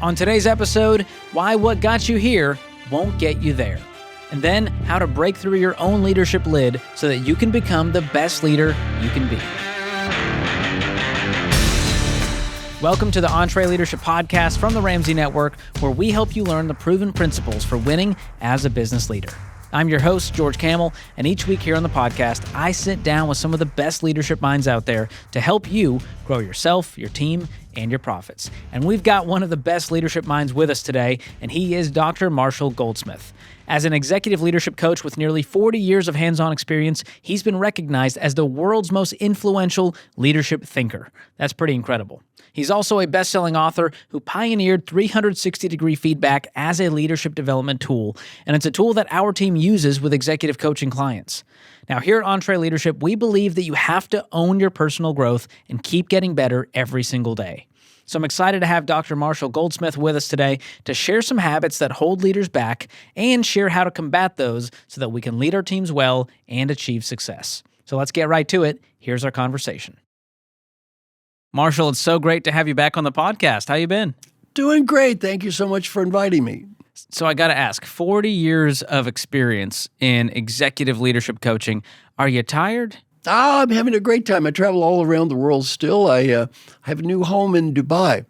On today's episode, why what got you here won't get you there. And then how to break through your own leadership lid so that you can become the best leader you can be. Welcome to the EntreLeadership podcast from the Ramsey Network, where we help you learn the proven principles for winning as a business leader. I'm your host, George Kamel, and each week here on the podcast, I sit down with some of the best leadership minds out there to help you grow yourself, your team, and your profits. And we've got one of the best leadership minds with us today, and he is Dr. Marshall Goldsmith. As an executive leadership coach with nearly 40 years of hands-on experience, he's been recognized as the world's most influential leadership thinker. That's pretty incredible. He's also a best-selling author who pioneered 360-degree feedback as a leadership development tool, and it's a tool that our team uses with executive coaching clients. Now, here at EntreLeadership, we believe that you have to own your personal growth and keep getting better every single day. So I'm excited to have Dr. Marshall Goldsmith with us today to share some habits that hold leaders back and share how to combat those so that we can lead our teams well and achieve success. So let's get right to it. Here's our conversation. Marshall, it's so great to have you back on the podcast. How you been? Doing great. Thank you so much for inviting me. So I got to ask, 40 years of experience in executive leadership coaching. Are you tired? I'm having a great time. I travel all around the world still. I have a new home in Dubai.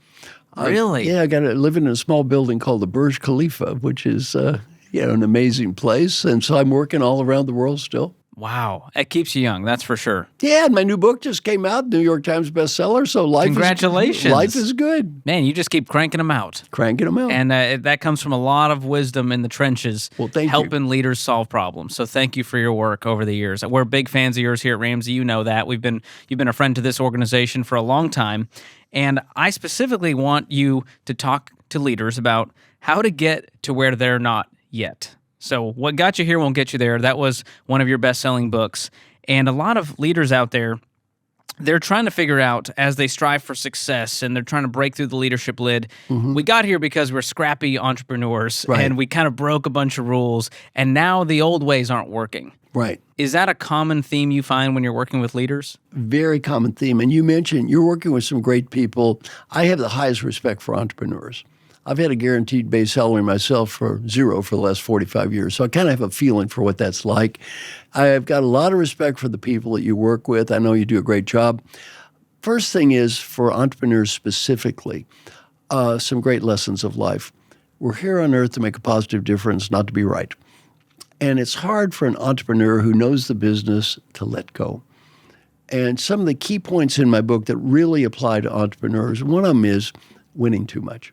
Really? I got to live in a small building called the Burj Khalifa, which is an amazing place. And so I'm working all around the world still. Wow. It keeps you young, that's for sure. Yeah, and my new book just came out, New York Times bestseller. So Congratulations. Life is good. Man, you just keep cranking them out. And that comes from a lot of wisdom in the trenches, helping leaders solve problems. So thank you for your work over the years. We're big fans of yours here at Ramsey. You know that. You've been a friend to this organization for a long time. And I specifically want you to talk to leaders about how to get to where they're not yet. So what got you here won't get you there. That was one of your best-selling books. And a lot of leaders out there, they're trying to figure out as they strive for success and they're trying to break through the leadership lid. Mm-hmm. We got here because we're scrappy entrepreneurs, right, and we kind of broke a bunch of rules, and now the old ways aren't working. Right. Is that a common theme you find when you're working with leaders? Very common theme. And you mentioned you're working with some great people. I have the highest respect for entrepreneurs. I've had a guaranteed base salary myself for zero for the last 45 years, so I kind of have a feeling for what that's like. I've got a lot of respect for the people that you work with. I know you do a great job. First thing is, for entrepreneurs specifically, some great lessons of life. We're here on earth to make a positive difference, not to be right. And it's hard for an entrepreneur who knows the business to let go. And some of the key points in my book that really apply to entrepreneurs, one of them is winning too much.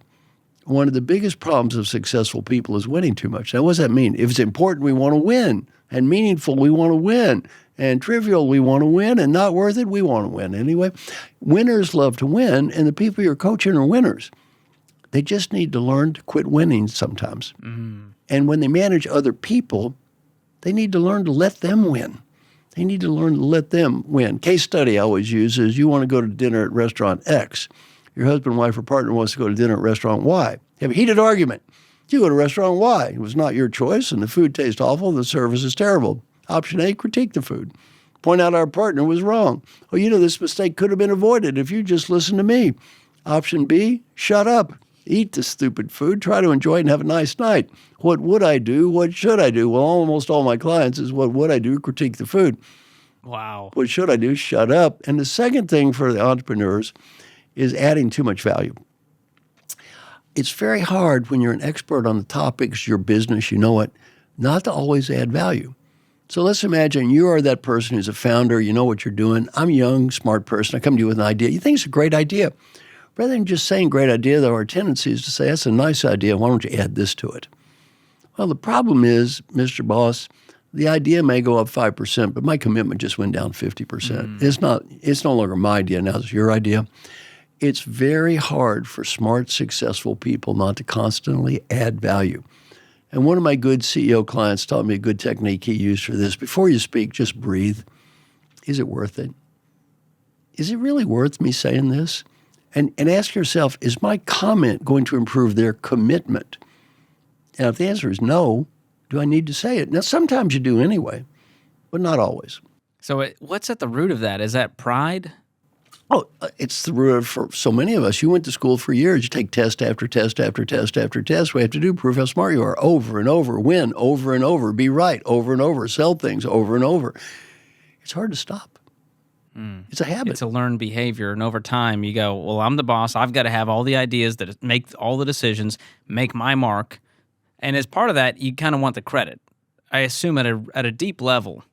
One of the biggest problems of successful people is winning too much. Now, what does that mean? If it's important, we want to win. And meaningful, we want to win. And trivial, we want to win. And not worth it, we want to win. Anyway, winners love to win, and the people you're coaching are winners. They just need to learn to quit winning sometimes. Mm-hmm. And when they manage other people, they need to learn to let them win. They need to learn to let them win. Case study I always use is you want to go to dinner at restaurant X. Your husband, wife, or partner wants to go to dinner at restaurant Y. You have a heated argument. You go to restaurant Y. It was not your choice, and the food tastes awful, and the service is terrible. Option A, critique the food. Point out our partner was wrong. Oh, this mistake could have been avoided if you just listened to me. Option B, shut up. Eat the stupid food. Try to enjoy it and have a nice night. What would I do? What should I do? Well, almost all my clients is what would I do? Critique the food. Wow. What should I do? Shut up. And the second thing for the entrepreneurs is adding too much value. It's very hard when you're an expert on the topics, your business, you know it, not to always add value. So let's imagine you are that person who's a founder, you know what you're doing. I'm a young, smart person. I come to you with an idea. You think it's a great idea. Rather than just saying great idea, though, our tendency is to say, that's a nice idea. Why don't you add this to it? Well, the problem is, Mr. Boss, the idea may go up 5%, but my commitment just went down 50%. It's no longer my idea now, it's your idea. It's very hard for smart, successful people not to constantly add value. And one of my good CEO clients taught me a good technique he used for this. Before you speak, just breathe. Is it worth it? Is it really worth me saying this? And ask yourself, is my comment going to improve their commitment? And if the answer is no, do I need to say it? Now, sometimes you do anyway, but not always. So what's at the root of that? Is that pride? Oh, it's the root for so many of us. You went to school for years. You take test after test after test after test. What you have to do, prove how smart you are over and over, win over and over, be right over and over, sell things over and over. It's hard to stop. It's a habit. It's a learned behavior. And over time, you go, well, I'm the boss. I've got to have all the ideas, that make all the decisions, make my mark. And as part of that, you kind of want the credit. I assume at a deep level,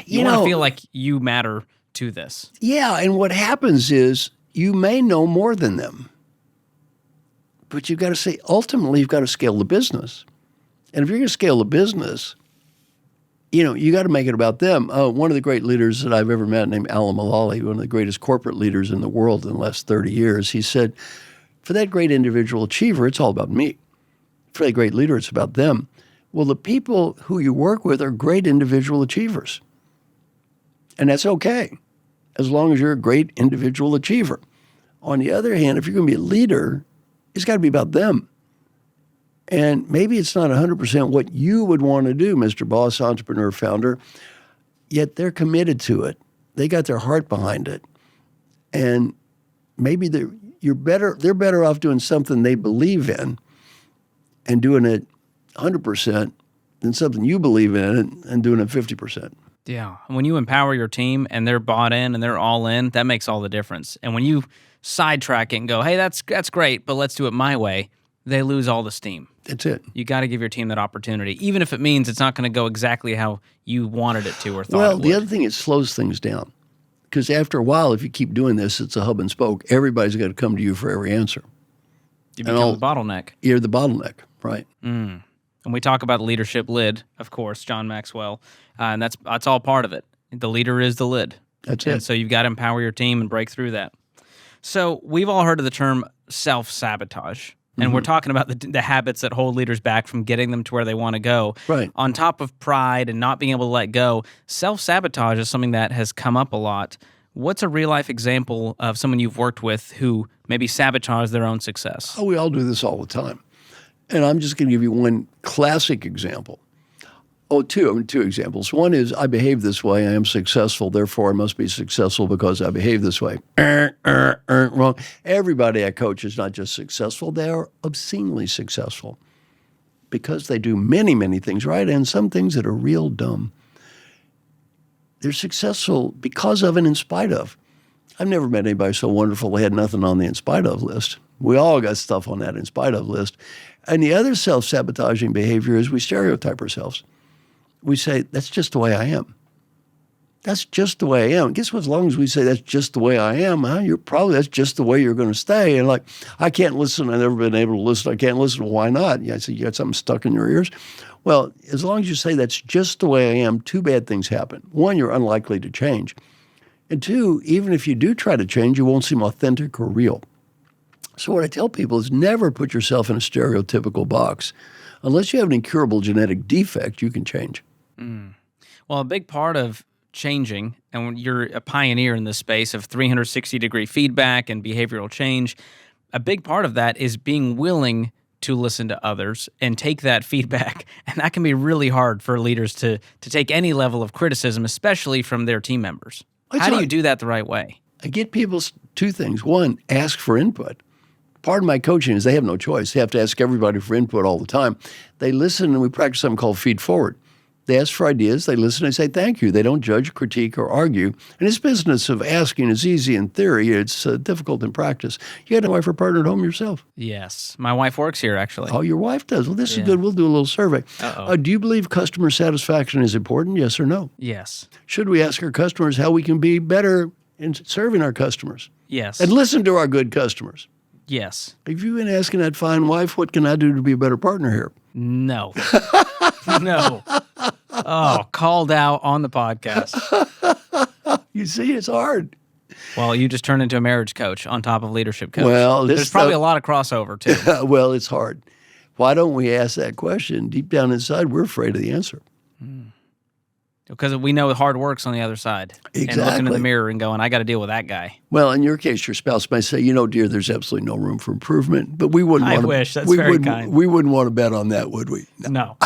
you want to feel like you matter to this. Yeah, and what happens is you may know more than them, but you've got to say, ultimately, you've got to scale the business. And if you're going to scale the business, you got to make it about them. One of the great leaders that I've ever met, named Alan Mulally, one of the greatest corporate leaders in the world in the last 30 years, he said, for that great individual achiever, it's all about me. For that great leader, it's about them. Well, the people who you work with are great individual achievers. And that's okay, as long as you're a great individual achiever. On the other hand, if you're going to be a leader, it's got to be about them. And maybe it's not 100% what you would want to do, Mr. Boss, entrepreneur, founder, yet they're committed to it. They got their heart behind it. And maybe they're better off doing something they believe in and doing it 100% than something you believe in and doing it 50%. Yeah. And when you empower your team and they're bought in and they're all in, that makes all the difference. And when you sidetrack it and go, hey, that's great, but let's do it my way, they lose all the steam. That's it. You got to give your team that opportunity, even if it means it's not going to go exactly how you wanted it to or thought it would. Well, the other thing, it slows things down. Because after a while, if you keep doing this, it's a hub and spoke. Everybody's got to come to you for every answer. You become the bottleneck. You're the bottleneck, right. And we talk about the leadership lid, of course, John Maxwell, and that's all part of it. The leader is the lid. That's it. And so you've got to empower your team and break through that. So we've all heard of the term self-sabotage. And we're talking about the habits that hold leaders back from getting them to where they want to go. Right. On top of pride and not being able to let go, self-sabotage is something that has come up a lot. What's a real-life example of someone you've worked with who maybe sabotaged their own success? Oh, we all do this all the time. And I'm just going to give you one classic example. Two examples. One is, I behave this way, I am successful, therefore I must be successful because I behave this way. Wrong. Everybody I coach is not just successful, they are obscenely successful because they do many, many things right and some things that are real dumb. They're successful because of and in spite of. I've never met anybody so wonderful they had nothing on the in spite of list. We all got stuff on that in spite of list. And the other self-sabotaging behavior is we stereotype ourselves. We say, that's just the way I am. That's just the way I am. Guess what? As long as we say that's just the way I am, that's just the way you're going to stay. And like, I can't listen. I've never been able to listen. I can't listen. Well, why not? I say, you got something stuck in your ears? Well, as long as you say that's just the way I am, two bad things happen. One, you're unlikely to change. And two, even if you do try to change, you won't seem authentic or real. So what I tell people is never put yourself in a stereotypical box. Unless you have an incurable genetic defect, you can change. Well, a big part of changing, and when you're a pioneer in this space of 360-degree feedback and behavioral change, a big part of that is being willing to listen to others and take that feedback. And that can be really hard for leaders to take any level of criticism, especially from their team members. How do you do that the right way? I get people two things. One, ask for input. Part of my coaching is they have no choice. They have to ask everybody for input all the time. They listen, and we practice something called feed forward. They ask for ideas, they listen, and say thank you. They don't judge, critique, or argue. And this business of asking is easy in theory. It's difficult in practice. You had a wife or partner at home yourself? Yes. My wife works here, actually. Oh, your wife does? Well, this is good. We'll do a little survey. Do you believe customer satisfaction is important, yes or no? Yes. Should we ask our customers how we can be better in serving our customers? Yes. And listen to our good customers? Yes. Have you been asking that fine wife, what can I do to be a better partner here? No. No. Oh, called out on the podcast. You see, it's hard. Well, you just turned into a marriage coach on top of leadership coach. Well, there's probably a lot of crossover, too. Well, it's hard. Why don't we ask that question? Deep down inside, we're afraid of the answer. Because we know hard work's on the other side. Exactly. And looking in the mirror and going, I got to deal with that guy. Well, in your case, your spouse might say, dear, there's absolutely no room for improvement. But we wouldn't want to. I wish. That's very kind. We wouldn't want to bet on that, would we? No.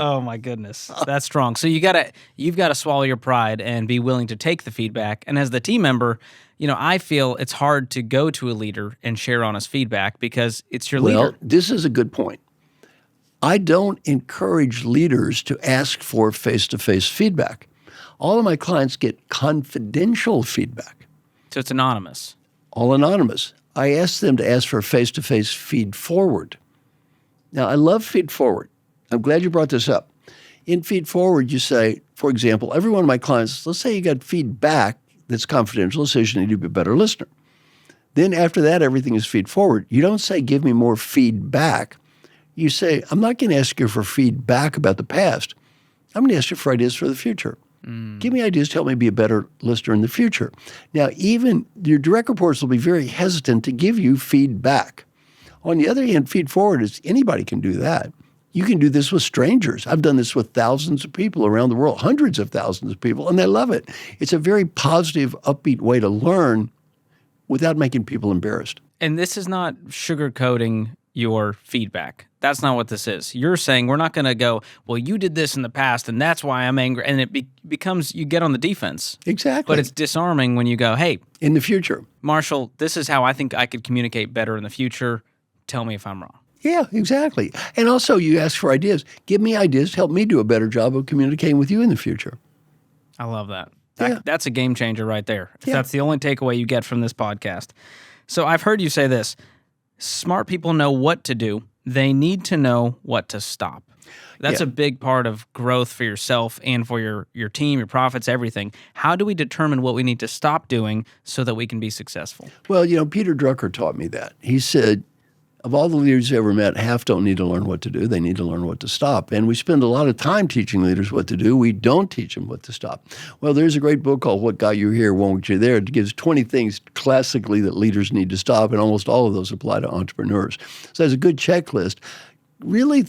Oh my goodness, that's strong. So you've got to swallow your pride and be willing to take the feedback. And as the team member, I feel it's hard to go to a leader and share honest feedback because it's your Well, leader. this is a good point. I don't encourage leaders to ask for face-to-face feedback. All of my clients get confidential feedback. So it's anonymous. All anonymous. I ask them to ask for face-to-face feed forward. Now, I love feed forward. I'm glad you brought this up. In feed forward, you say, for example, every one of my clients, let's say you got feedback that's confidential, it says you need to be a better listener. Then after that, everything is feed forward. You don't say, give me more feedback. You say, I'm not going to ask you for feedback about the past. I'm going to ask you for ideas for the future. Give me ideas to help me be a better listener in the future. Now, even your direct reports will be very hesitant to give you feedback. On the other hand, feed forward is anybody can do that. You can do this with strangers. I've done this with thousands of people around the world, hundreds of thousands of people, and they love it. It's a very positive, upbeat way to learn without making people embarrassed. And this is not sugarcoating your feedback. That's not what this is. You're saying we're not going to go, well, you did this in the past, and that's why I'm angry. And it becomes, you get on the defense. Exactly. But it's disarming when you go, hey, in the future. Marshall, this is how I think I could communicate better in the future. Tell me if I'm wrong. Yeah, exactly. And also you ask for ideas. Give me ideas to help me do a better job of communicating with you in the future. I love that. Yeah. That's a game changer right there. If Yeah. that's the only takeaway you get from this podcast. So I've heard you say this. Smart people know what to do. They need to know what to stop. That's a big part of growth for yourself and for your team, your profits, everything. How do we determine what we need to stop doing so that we can be successful? Well, Peter Drucker taught me that. He said, of all the leaders I ever met, half don't need to learn what to do. They need to learn what to stop. And we spend a lot of time teaching leaders what to do. We don't teach them what to stop. Well, there's a great book called What Got You Here Won't Get You There. It gives 20 things classically that leaders need to stop, and almost all of those apply to entrepreneurs. So there's a good checklist. Really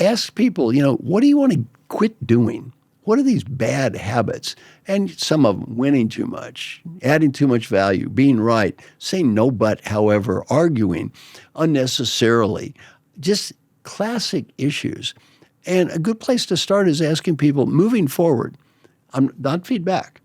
ask people, what do you want to quit doing? What are these bad habits? And some of them, winning too much, adding too much value, being right, saying no but, however, arguing unnecessarily, just classic issues. And a good place to start is asking people, moving forward, not feedback.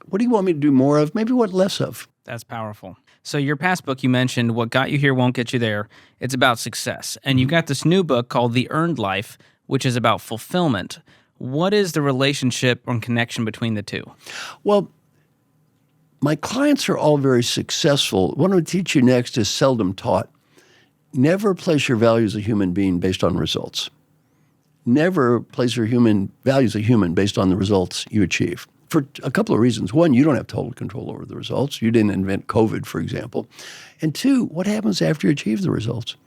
What do you want me to do more of? Maybe what less of? That's powerful. So your past book, you mentioned What Got You Here Won't Get You There. It's about success. And you've got this new book called The Earned Life, which is about fulfillment. What is the relationship or connection between the two? Well, my clients are all very successful. What I'm going to teach you next is seldom taught. Never place your value as a human being based on results. Never place your value as a human based on the results you achieve. For a couple of reasons. One, you don't have total control over the results. You didn't invent COVID, for example. And two, what happens after you achieve the results?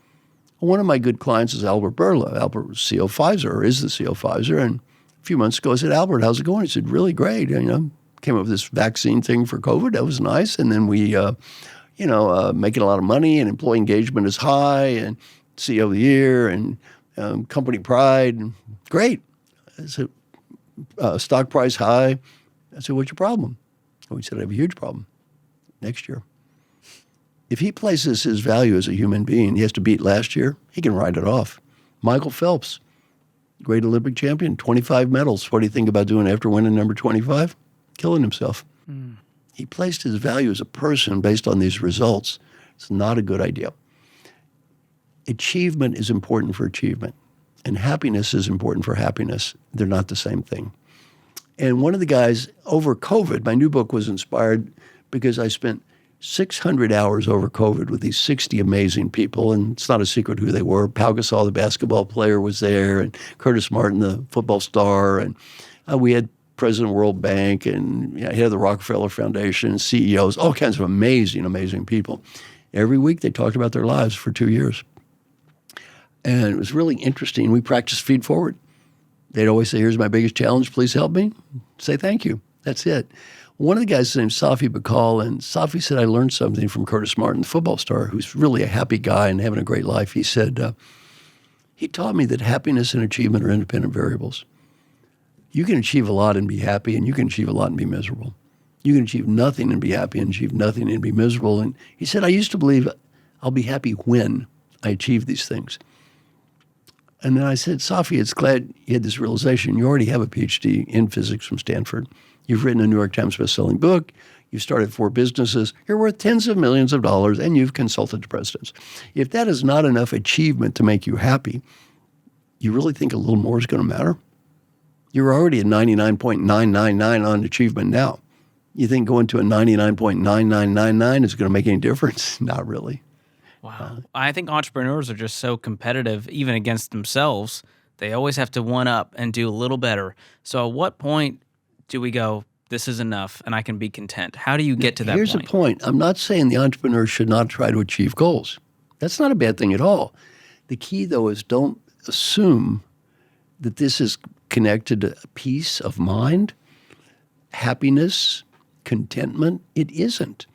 One of my good clients is Albert Berla. Albert was CEO of Pfizer, or is the CEO of Pfizer, and a few months ago, I said, Albert, how's it going? He said, really great. Came up with this vaccine thing for COVID. That was nice. And then we, making a lot of money, and employee engagement is high, and CEO of the year, and company pride. Great. I said, stock price high. I said, what's your problem? Oh, he said, I have a huge problem next year. If he places his value as a human being, he has to beat last year, he can write it off. Michael Phelps, great Olympic champion, 25 medals. What do you think about doing after winning number 25? Killing himself. He placed his value as a person based on these results. It's not a good idea. Achievement is important for achievement, and happiness is important for happiness. They're not the same thing. And one of the guys, over COVID, my new book was inspired because I spent 600 hours over COVID with these 60 amazing people, and it's not a secret who they were. Pau Gasol, the basketball player, was there, and Curtis Martin, the football star, and we had President of World Bank and head of the Rockefeller Foundation, CEOs, all kinds of amazing, amazing people. Every week they talked about their lives for 2 years. And it was really interesting. We practiced feed forward. They'd always say, here's my biggest challenge, please help me. Say thank you. That's it. One of the guys named Safi Bakal, and Safi said, I learned something from Curtis Martin, the football star, who's really a happy guy and having a great life. He said, he taught me that happiness and achievement are independent variables. You can achieve a lot and be happy, and you can achieve a lot and be miserable. You can achieve nothing and be happy, and achieve nothing and be miserable. And he said, I used to believe I'll be happy when I achieve these things. And then I said, Safi, it's glad you had this realization. You already have a PhD in physics from Stanford. You've written a New York Times bestselling book. You've started 4 businesses. You're worth tens of millions of dollars, and you've consulted to presidents. If that is not enough achievement to make you happy, you really think a little more is going to matter? You're already at 99.999 on achievement now. You think going to a 99.9999 is going to make any difference? Not really. Wow. I think entrepreneurs are just so competitive, even against themselves. They always have to one up and do a little better. So at what point do we go, this is enough and I can be content? How do you get to that Here's point? the point. I'm not saying the entrepreneur should not try to achieve goals. That's not a bad thing at all. The key, though, is don't assume that this is connected to peace of mind, happiness, contentment. It isn't.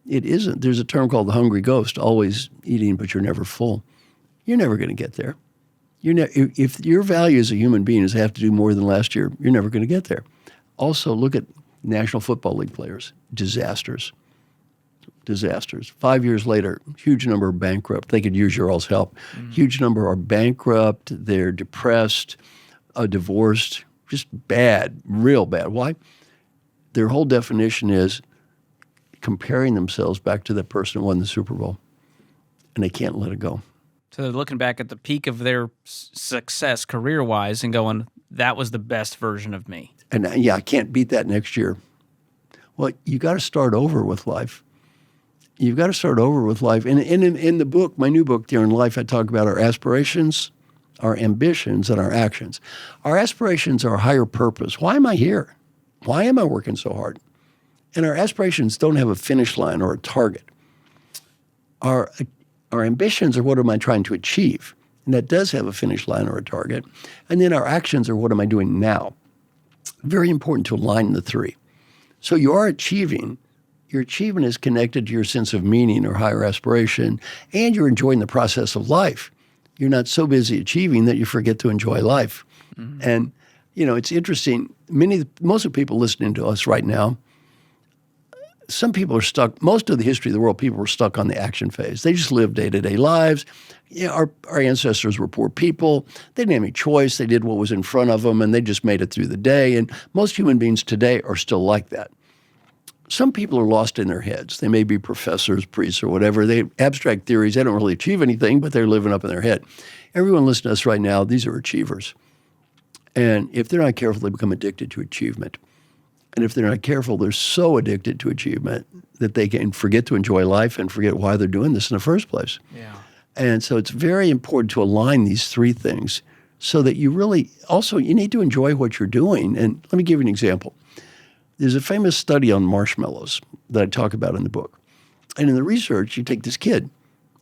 It isn't. There's a term called the hungry ghost, always eating, but you're never full. You're never going to get there. If your value as a human being is I have to do more than last year, you're never going to get there. Also, look at National Football League players. Disasters. 5 years later, huge number are bankrupt. They could use your all's help. Huge number are bankrupt. They're depressed, divorced, just bad, real bad. Why? Their whole definition is comparing themselves back to that person who won the Super Bowl, and they can't let it go. So they're looking back at the peak of their success career-wise and going, that was the best version of me. And yeah, I can't beat that next year. Well, you got to start over with life. You've got to start over with life. And in the book, my new book, Dear in Life, I talk about our aspirations, our ambitions, and our actions. Our aspirations are a higher purpose. Why am I here? Why am I working so hard? And our aspirations don't have a finish line or a target. Our ambitions are what am I trying to achieve? And that does have a finish line or a target. And then our actions are what am I doing now? Very important to align the three. So you are achieving. Your achievement is connected to your sense of meaning or higher aspiration, and you're enjoying the process of life. You're not so busy achieving that you forget to enjoy life. Mm-hmm. And, it's interesting. Most of the people listening to us right now, some people are stuck. Most of the history of the world, people were stuck on the action phase. They just lived day-to-day lives. Our ancestors were poor people. They didn't have any choice. They did what was in front of them, and they just made it through the day. And most human beings today are still like that. Some people are lost in their heads. They may be professors, priests, or whatever. They have abstract theories. They don't really achieve anything, but they're living up in their head. Everyone listening to us right now, these are achievers. And if they're not careful, they become addicted to achievement. And if they're not careful, they're so addicted to achievement that they can forget to enjoy life and forget why they're doing this in the first place. Yeah. And so it's very important to align these three things so that you really also, you need to enjoy what you're doing. And let me give you an example. There's a famous study on marshmallows that I talk about in the book. And in the research, you take this kid.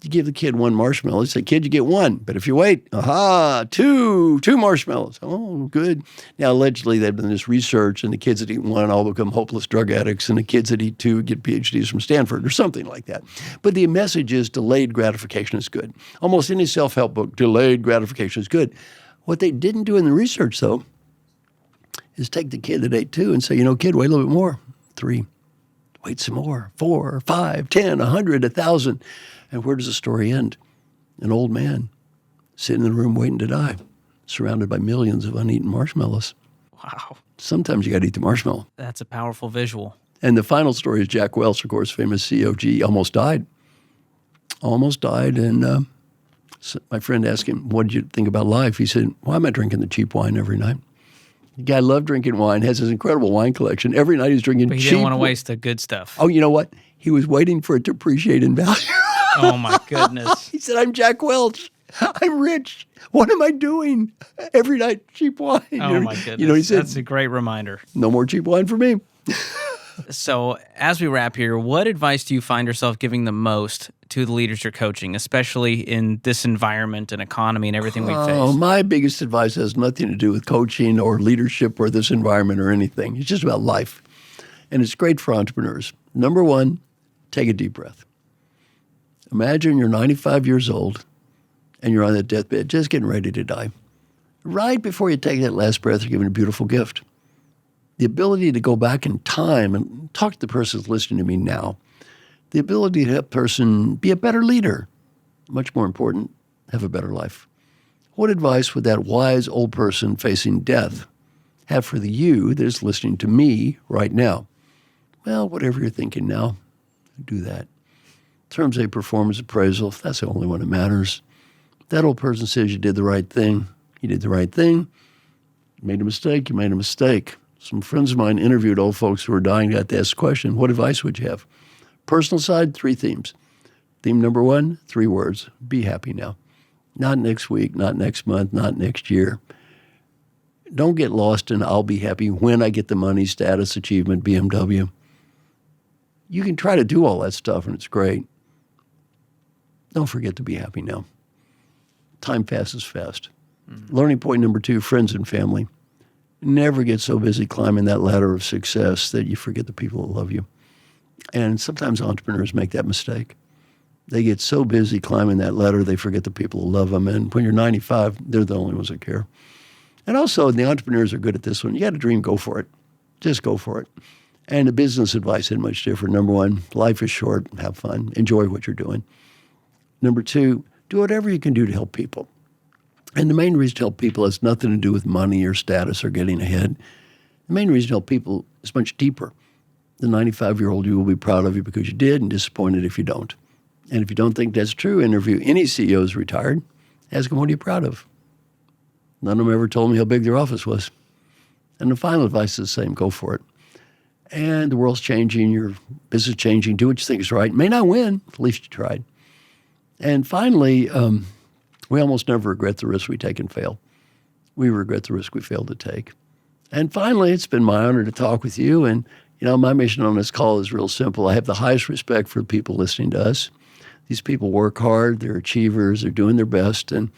You give the kid one marshmallow. You say, kid, you get one. But if you wait, two marshmallows. Oh, good. Now, allegedly, they've done this research, and the kids that eat one all become hopeless drug addicts, and the kids that eat two get PhDs from Stanford or something like that. But the message is delayed gratification is good. Almost any self-help book, delayed gratification is good. What they didn't do in the research, though, is take the kid that ate two and say, kid, wait a little bit more. 3. Wait some more. 4, 5, 10, 100, 1,000. And where does the story end? An old man sitting in the room waiting to die, surrounded by millions of uneaten marshmallows. Wow. Sometimes you got to eat the marshmallow. That's a powerful visual. And the final story is Jack Welch, of course, famous CEO, almost died. And so my friend asked him, what did you think about life? He said, why am I drinking the cheap wine every night? The guy loved drinking wine, has this incredible wine collection. Every night he's drinking cheap. But he didn't want to waste the good stuff. Oh, you know what? He was waiting for it to appreciate in value. Oh, my goodness. He said, I'm Jack Welch. I'm rich. What am I doing? Every night, cheap wine. Oh, my goodness. He said, that's a great reminder. No more cheap wine for me. So as we wrap here, what advice do you find yourself giving the most to the leaders you're coaching, especially in this environment and economy and everything we face? Oh, my biggest advice has nothing to do with coaching or leadership or this environment or anything. It's just about life. And it's great for entrepreneurs. Number one, take a deep breath. Imagine you're 95 years old and you're on that deathbed, just getting ready to die. Right before you take that last breath, you're given a beautiful gift. The ability to go back in time and talk to the person who's listening to me now. The ability to help that person be a better leader. Much more important, have a better life. What advice would that wise old person facing death have for the you that is listening to me right now? Well, whatever you're thinking now, do that. In terms of a performance appraisal, that's the only one that matters. That old person says you did the right thing. You did the right thing. You made a mistake. You made a mistake. Some friends of mine interviewed old folks who were dying, got to ask the question, what advice would you have? Personal side, 3 themes. Theme number 1, 3 words. Be happy now. Not next week, not next month, not next year. Don't get lost in I'll be happy when I get the money, status, achievement, BMW. You can try to do all that stuff, and it's great. Don't forget to be happy now. Time passes fast. Learning point number 2, friends and family. Never get so busy climbing that ladder of success that you forget the people that love you. And sometimes entrepreneurs make that mistake. They get so busy climbing that ladder, they forget the people who love them. And when you're 95, they're the only ones that care. And also, the entrepreneurs are good at this one. You got a dream, go for it. Just go for it. And the business advice isn't much different. Number 1, life is short. Have fun. Enjoy what you're doing. Number 2, do whatever you can do to help people. And the main reason to help people has nothing to do with money or status or getting ahead. The main reason to help people is much deeper. The 95-year-old you will be proud of you because you did and disappointed if you don't. And if you don't think that's true, interview any CEOs retired. Ask them, what are you proud of? None of them ever told me how big their office was. And the final advice is the same, go for it. And the world's changing, your business is changing, do what you think is right. May not win, at least you tried. And finally, we almost never regret the risk we take and fail. We regret the risk we failed to take. And finally, it's been my honor to talk with you. And, my mission on this call is real simple. I have the highest respect for the people listening to us. These people work hard, they're achievers, they're doing their best. And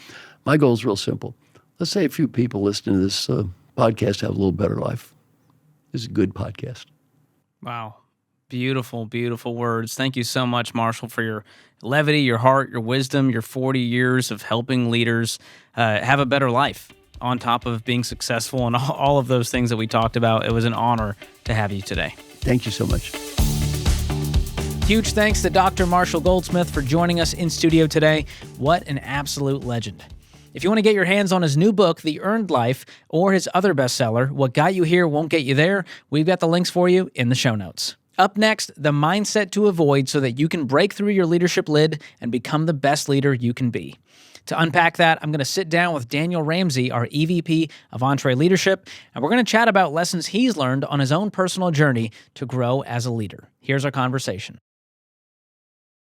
my goal is real simple. Let's say a few people listening to this podcast have a little better life. This is a good podcast. Wow. Beautiful, beautiful words. Thank you so much, Marshall, for your levity, your heart, your wisdom, your 40 years of helping leaders have a better life on top of being successful and all of those things that we talked about. It was an honor to have you today. Thank you so much. Huge thanks to Dr. Marshall Goldsmith for joining us in studio today. What an absolute legend. If you want to get your hands on his new book, The Earned Life, or his other bestseller, What Got You Here Won't Get You There, we've got the links for you in the show notes. Up next, the mindset to avoid so that you can break through your leadership lid and become the best leader you can be. To unpack that, I'm going to sit down with Daniel Ramsey, our EVP of EntreLeadership, and we're going to chat about lessons he's learned on his own personal journey to grow as a leader. Here's our conversation.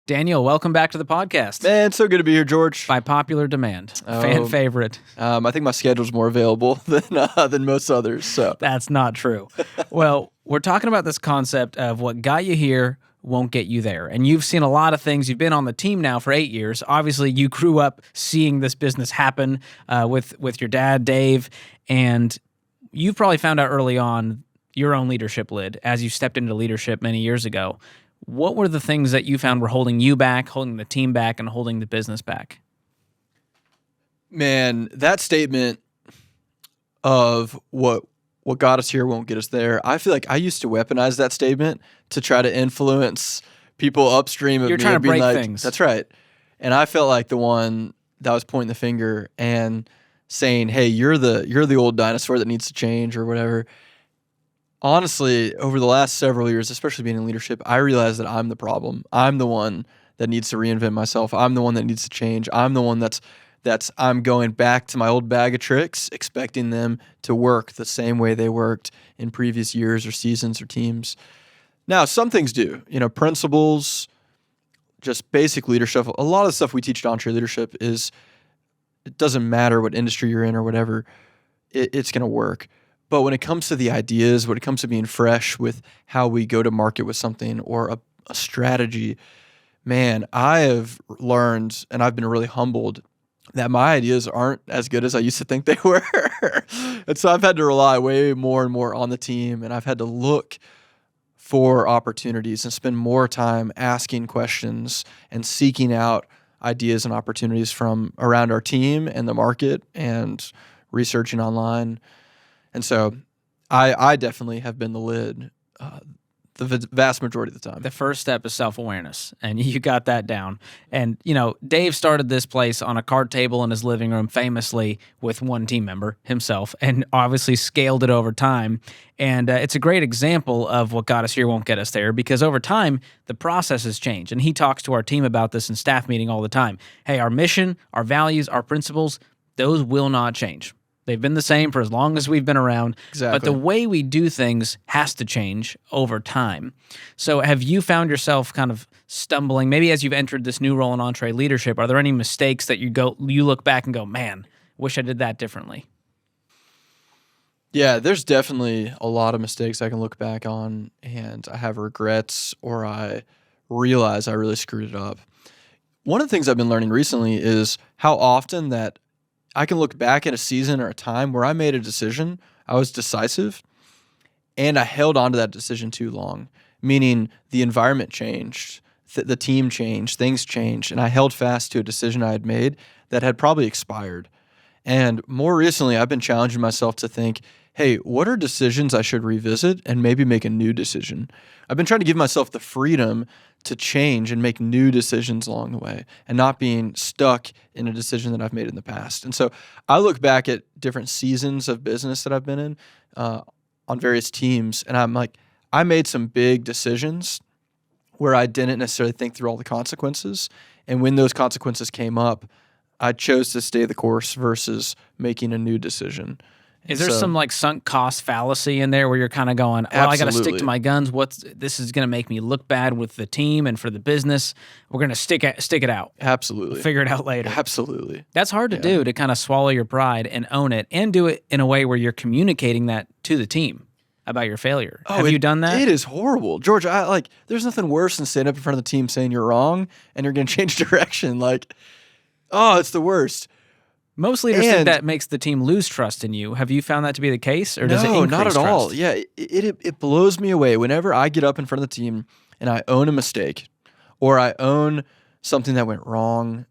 Daniel, welcome back to the podcast. Man, so good to be here, George. By popular demand, fan favorite. I think my schedule's more available than most others. So that's not true. Well, we're talking about this concept of what got you here won't get you there. And you've seen a lot of things. You've been on the team now for 8 years. Obviously, you grew up seeing this business happen with your dad, Dave, and you've probably found out early on your own leadership lid as you stepped into leadership many years ago. What were the things that you found were holding you back, holding the team back, and holding the business back? Man, that statement of what got us here won't get us there, I feel like I used to weaponize that statement to try to influence people upstream of me. You're trying to break things. That's right. And I felt like the one that was pointing the finger and saying, hey, you're the old dinosaur that needs to change or whatever. Honestly, over the last several years, especially being in leadership, I realized that I'm the problem. I'm the one that needs to reinvent myself. I'm the one that needs to change. I'm the one I'm going back to my old bag of tricks, expecting them to work the same way they worked in previous years or seasons or teams. Now, some things do. Principles, just basic leadership. A lot of the stuff we teach at EntreLeadership is it doesn't matter what industry you're in or whatever, it's going to work. But when it comes to the ideas, when it comes to being fresh with how we go to market with something or a strategy, man, I have learned and I've been really humbled that my ideas aren't as good as I used to think they were. And so I've had to rely way more and more on the team, and I've had to look for opportunities and spend more time asking questions and seeking out ideas and opportunities from around our team and the market and researching online. And so I definitely have been the lid the vast majority of the time. The first step is self-awareness, and you got that down. And, Dave started this place on a card table in his living room, famously with one team member, himself, and obviously scaled it over time. And it's a great example of what got us here won't get us there, because over time, the process has changed. And he talks to our team about this in staff meeting all the time. Hey, our mission, our values, our principles, those will not change. They've been the same for as long as we've been around. Exactly. But the way we do things has to change over time. So have you found yourself kind of stumbling, maybe as you've entered this new role in EntreLeadership, are there any mistakes that you look back and go, man, wish I did that differently? Yeah, there's definitely a lot of mistakes I can look back on, and I have regrets, or I realize I really screwed it up. One of the things I've been learning recently is how often that I can look back at a season or a time where I made a decision, I was decisive, and I held on to that decision too long, meaning the environment changed, the team changed, things changed, and I held fast to a decision I had made that had probably expired. And more recently, I've been challenging myself to think, hey, what are decisions I should revisit and maybe make a new decision? I've been trying to give myself the freedom to change and make new decisions along the way and not being stuck in a decision that I've made in the past. And so I look back at different seasons of business that I've been in on various teams, and I'm like, I made some big decisions where I didn't necessarily think through all the consequences. And when those consequences came up, I chose to stay the course versus making a new decision. Is there some like sunk cost fallacy in there where you're kind of going, well, I got to stick to my guns. This is going to make me look bad with the team and for the business. We're going to stick it out. Absolutely. We'll figure it out later. Absolutely. That's hard to do, to kind of swallow your pride and own it and do it in a way where you're communicating that to the team about your failure. Have you done that? It is horrible. George, there's nothing worse than standing up in front of the team saying you're wrong and you're going to change direction. It's the worst. Most leaders think that makes the team lose trust in you. Have you found that to be the case, or does it increase not at trust? all. Yeah, it blows me away whenever I get up in front of the team and I own a mistake or I own something that went wrong.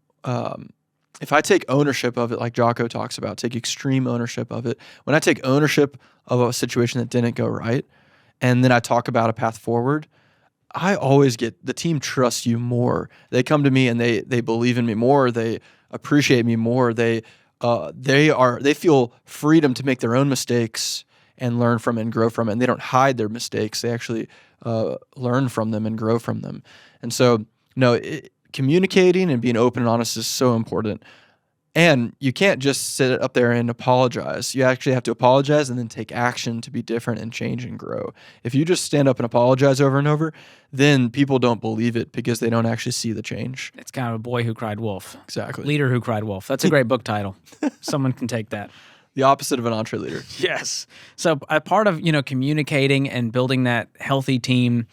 If I take ownership of it, like Jocko talks about, take extreme ownership of it. When I take ownership of a situation that didn't go right, and then I talk about a path forward, I always get the team trusts you more. They come to me and they believe in me more. They appreciate me more. They feel freedom to make their own mistakes and learn from it and grow from it. And they don't hide their mistakes. They actually learn from them and grow from them. And so, communicating and being open and honest is so important. And you can't just sit up there and apologize. You actually have to apologize and then take action to be different and change and grow. If you just stand up and apologize over and over, then people don't believe it because they don't actually see the change. It's kind of a boy who cried wolf. Exactly. Leader who cried wolf. That's a great book title. Someone can take that. The opposite of an EntreLeader. Yes. So a part of, communicating and building that healthy team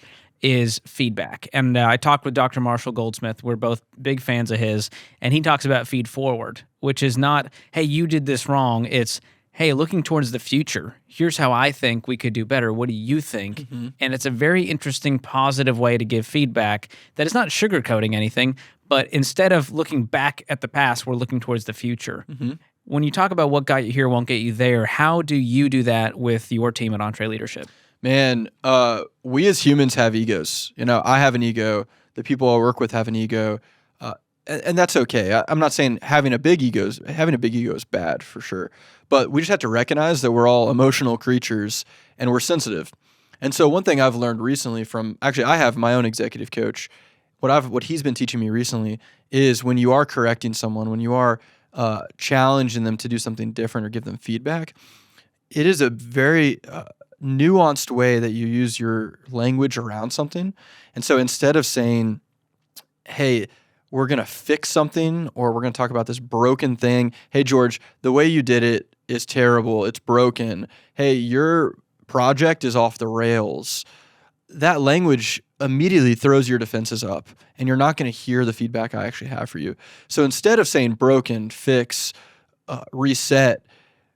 is feedback. And I talked with Dr. Marshall Goldsmith. We're both big fans of his. And he talks about feed forward, which is not, hey, you did this wrong. It's, hey, looking towards the future. Here's how I think we could do better. What do you think? Mm-hmm. And it's a very interesting, positive way to give feedback that is not sugarcoating anything, but instead of looking back at the past, we're looking towards the future. Mm-hmm. When you talk about what got you here won't get you there, how do you do that with your team at EntreLeadership? Man, we as humans have egos. I have an ego. The people I work with have an ego, and that's okay. I'm not saying having a big ego is bad for sure, but we just have to recognize that we're all emotional creatures and we're sensitive. And so one thing I've learned recently I have my own executive coach. What he's been teaching me recently is when you are correcting someone, when you are challenging them to do something different or give them feedback, it is a very nuanced way that you use your language around something. And so instead of saying, hey, we're going to fix something or we're going to talk about this broken thing. Hey, George, the way you did it is terrible. It's broken. Hey, your project is off the rails. That language immediately throws your defenses up and you're not going to hear the feedback I actually have for you. So instead of saying broken, fix, reset,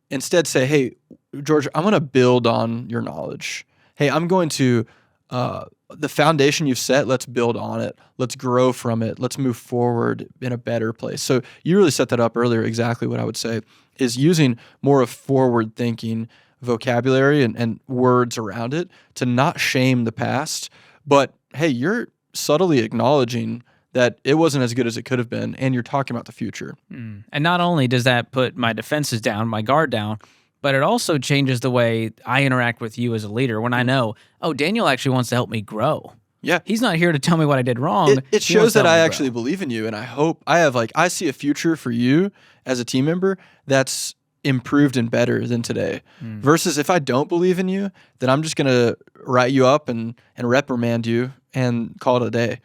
instead say, hey, George, I'm going to build on your knowledge. Hey, I'm going to, the foundation you've set, let's build on it. Let's grow from it. Let's move forward in a better place. So you really set that up earlier. Exactly what I would say is using more of forward thinking vocabulary and words around it to not shame the past, but hey, you're subtly acknowledging that it wasn't as good as it could have been, and you're talking about the future. And not only does that put my defenses down, my guard down, but it also changes the way I interact with you as a leader when I know, oh, Daniel actually wants to help me grow. Yeah. He's not here to tell me what I did wrong. It He shows wants to that help I me actually grow. believe in you, and I see a future for you as a team member that's improved and better than today. Versus if I don't believe in you, then I'm just going to write you up and reprimand you and call it a day.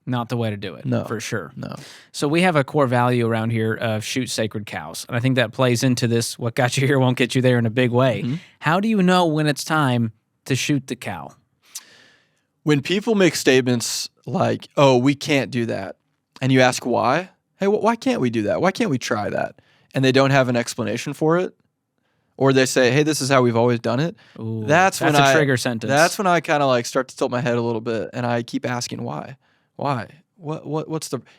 Not the way to do it, No. for sure. No. So we have a core value around here of shoot sacred cows. And I think that plays into this, what got you here won't get you there in a big way. Mm-hmm. How do you know when it's time to shoot the cow? When people make statements like, oh, we can't do that, and you ask why, hey, why can't we do that? Why can't we try that? And they don't have an explanation for it, or they say, hey, this is how we've always done it. Ooh, That's when a trigger sentence. That's when I kind of like start to tilt my head a little bit, and I keep asking why. Why?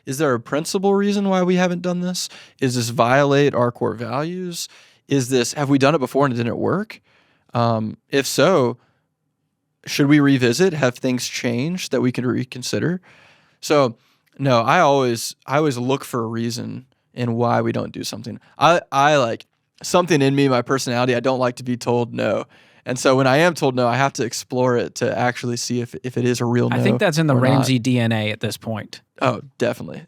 Is there a principal reason why we haven't done this? Is this violate our core values? Have we done it before and it didn't work? If so, should we revisit? Have things changed that we can reconsider? So, no, I always look for a reason in why we don't do something. I like something in me, my personality, I don't like to be told no. And so when I am told no, I have to explore it to actually see if it is a real no. I think that's in the or not. Ramsey DNA at this point. Oh, definitely.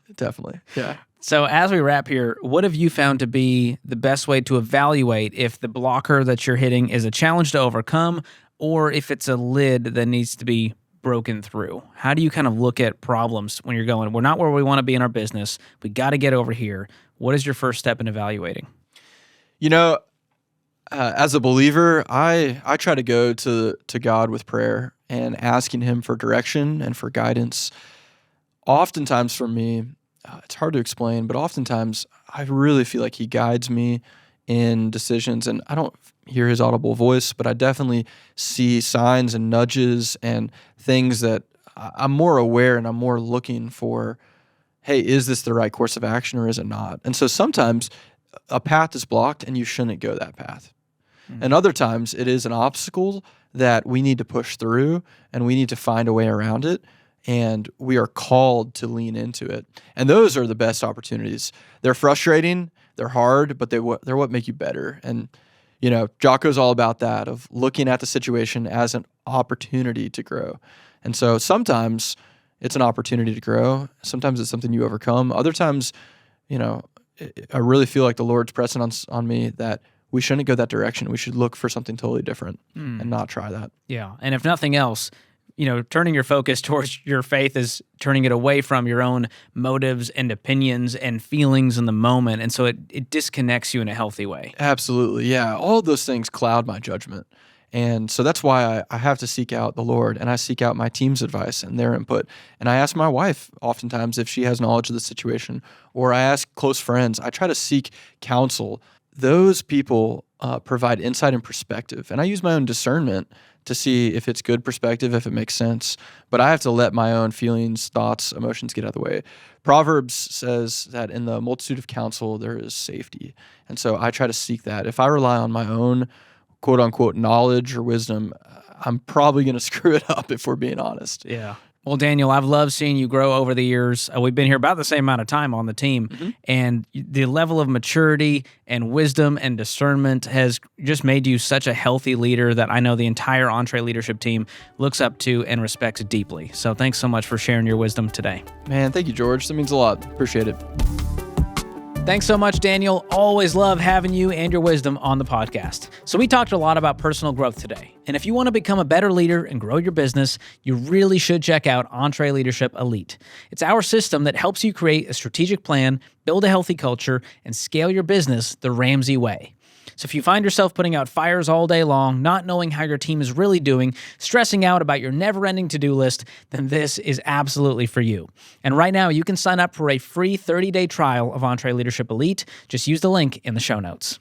Yeah. So as we wrap here, what have you found to be the best way to evaluate if the blocker that you're hitting is a challenge to overcome or if it's a lid that needs to be broken through? How do you kind of look at problems when you're going, we're not where we want to be in our business. We got to get over here. What is your first step in evaluating? As a believer, I try to go to God with prayer and asking Him for direction and for guidance. Oftentimes for me, it's hard to explain, but oftentimes I really feel like He guides me in decisions, and I don't hear His audible voice, but I definitely see signs and nudges and things that I'm more aware and I'm more looking for, hey, is this the right course of action or is it not? And so sometimes a path is blocked and you shouldn't go that path. And other times it is an obstacle that we need to push through and we need to find a way around it, and we are called to lean into it. And those are the best opportunities. They're frustrating, they're hard, but they're what make you better. And Jocko's all about that, of looking at the situation as an opportunity to grow. And so sometimes it's an opportunity to grow. Sometimes it's something you overcome. Other times, I really feel like the Lord's pressing on me that we shouldn't go that direction. We should look for something totally different and not try that. Yeah. And if nothing else, turning your focus towards your faith is turning it away from your own motives and opinions and feelings in the moment. And so it disconnects you in a healthy way. Absolutely. Yeah. All of those things cloud my judgment. And so that's why I have to seek out the Lord, and I seek out my team's advice and their input. And I ask my wife oftentimes if she has knowledge of the situation, or I ask close friends. I try to seek counsel. Those people provide insight and perspective. And I use my own discernment to see if it's good perspective, if it makes sense. But I have to let my own feelings, thoughts, emotions get out of the way. Proverbs says that in the multitude of counsel, there is safety. And so I try to seek that. If I rely on my own quote unquote knowledge or wisdom, I'm probably going to screw it up if we're being honest. Yeah. Well, Daniel, I've loved seeing you grow over the years. We've been here about the same amount of time on the team, and the level of maturity and wisdom and discernment has just made you such a healthy leader that I know the entire EntreLeadership team looks up to and respects deeply. So thanks so much for sharing your wisdom today. Man, thank you, George. That means a lot. Appreciate it. Thanks so much, Daniel. Always love having you and your wisdom on the podcast. So we talked a lot about personal growth today. And if you want to become a better leader and grow your business, you really should check out EntreLeadership Elite. It's our system that helps you create a strategic plan, build a healthy culture, and scale your business the Ramsey way. So if you find yourself putting out fires all day long, not knowing how your team is really doing, stressing out about your never-ending to-do list, then this is absolutely for you. And right now, you can sign up for a free 30-day trial of EntreLeadership Elite. Just use the link in the show notes.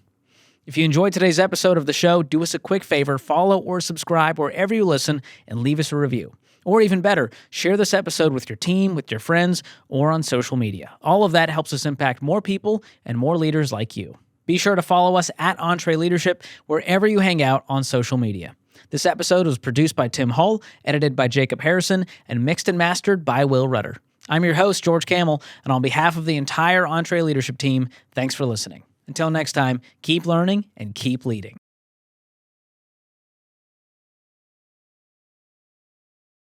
If you enjoyed today's episode of the show, do us a quick favor, follow or subscribe wherever you listen, and leave us a review. Or even better, share this episode with your team, with your friends, or on social media. All of that helps us impact more people and more leaders like you. Be sure to follow us at EntreLeadership wherever you hang out on social media. This episode was produced by Tim Hull, edited by Jacob Harrison, and mixed and mastered by Will Rudder. I'm your host, George Kamel, and on behalf of the entire EntreLeadership team, thanks for listening. Until next time, keep learning and keep leading.